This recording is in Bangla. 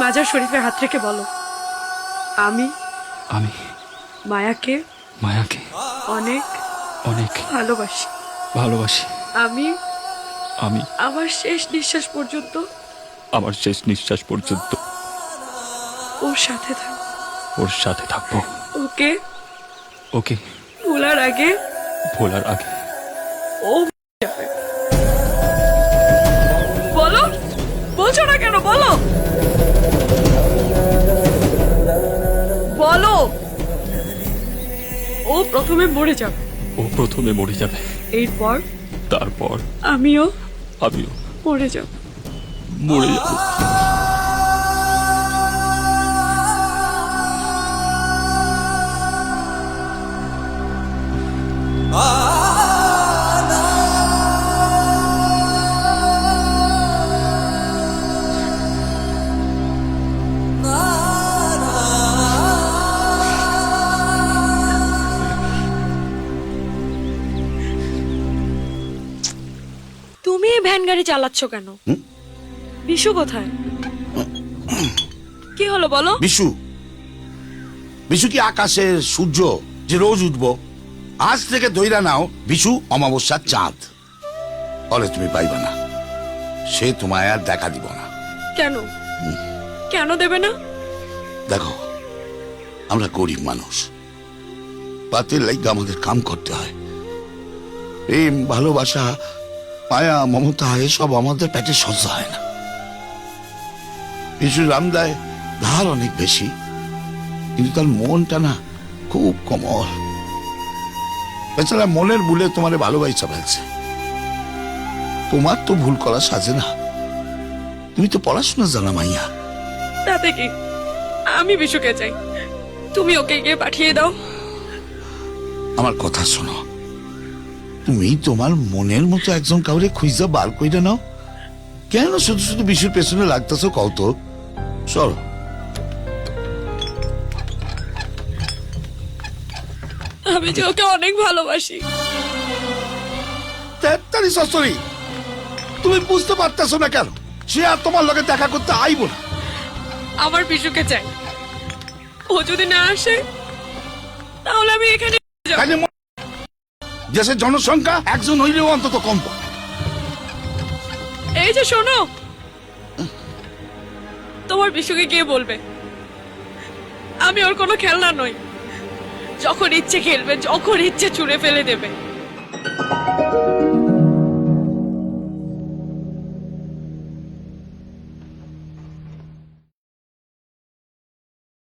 মাজার শরীফে হাত রেখে বলো, আমি আমি মায়াকে মায়াকে অনেক অনেক ভালোবাসি। ভালোবাসি। আমি আমি আমার শেষ নিঃশ্বাস পর্যন্ত আমার শেষ নিঃশ্বাস পর্যন্ত ওর সাথে থাকবো। ওর সাথে থাকবো। ওকে ওকে ভোলার আগে ভোলার আগে ও যাবে। বলো, বলছো না কেন? বলো বলো। ও প্রথমে মরে যাবে। ও প্রথমে মরে যাবে, এরপর তারপর আমিও আমিও মরে যাব। মরে যাব। তুমি এই ভ্যান গাড়ি চালাচ্ছ কেন? বিশু কোথায়? কি হলো বলো? বিশু বিশু কি আকাশের সূর্য যে রোজ উঠবো? আজ থেকে দইরা নাও বিশু অমাবস্যার চাঁদ। বলে তুমি পাইবা না, সে তোমায় আর দেখা দিব না। কেন কেন দেবে না? দেখো, আমরা গরিব মানুষ, পাতের লাইগা আমাদের কাম করতে হয়। প্রেম, ভালোবাসা, মায়া, মমতা এসব আমাদের পেটে সহ্য হয় না। বিশু রামদায় ধার অনেক বেশি, কিন্তু তার মনটা না খুব কোমল। বেচারা মনের ভুলে তোমারে ভালোবাসা ফেলছে। তোমার তো ভুল করা সাজে না। তুমি তো পড়াশোনা জানা মাইয়া। তাতে কি? আমি বিশুকে চাই, তুমি ওকে গিয়ে পাঠিয়ে দাও। আমার কথা শোনো, তুমি তোমার মনের মতো একজন কাউরে খুঁজা বার কইরা নাও। কেন শুধু শুধু বিশুর পেছনে লাগতেছো কও তো? চলো। আমি যে ওকে অনেক ভালোবাসি। তেত্তারি সসরি, তুমি বুঝতে পারতেছো না কেন? সে আর তোমার লগে দেখা করতে আইব না। আমার বিশুকে চাই। ও যদি না আসে তাহলে আমি এখানে যাব। তাইলে দেশের জনসংখ্যা একজন হইলেও অন্তত কম। এই যে শোনো, তোমার বিশুকে গিয়ে বলবে আমি ওর কোনো খেলনা নই। যখন ইচ্ছে খেলবে, যখন ইচ্ছে ছুঁড়ে ফেলে দেবে।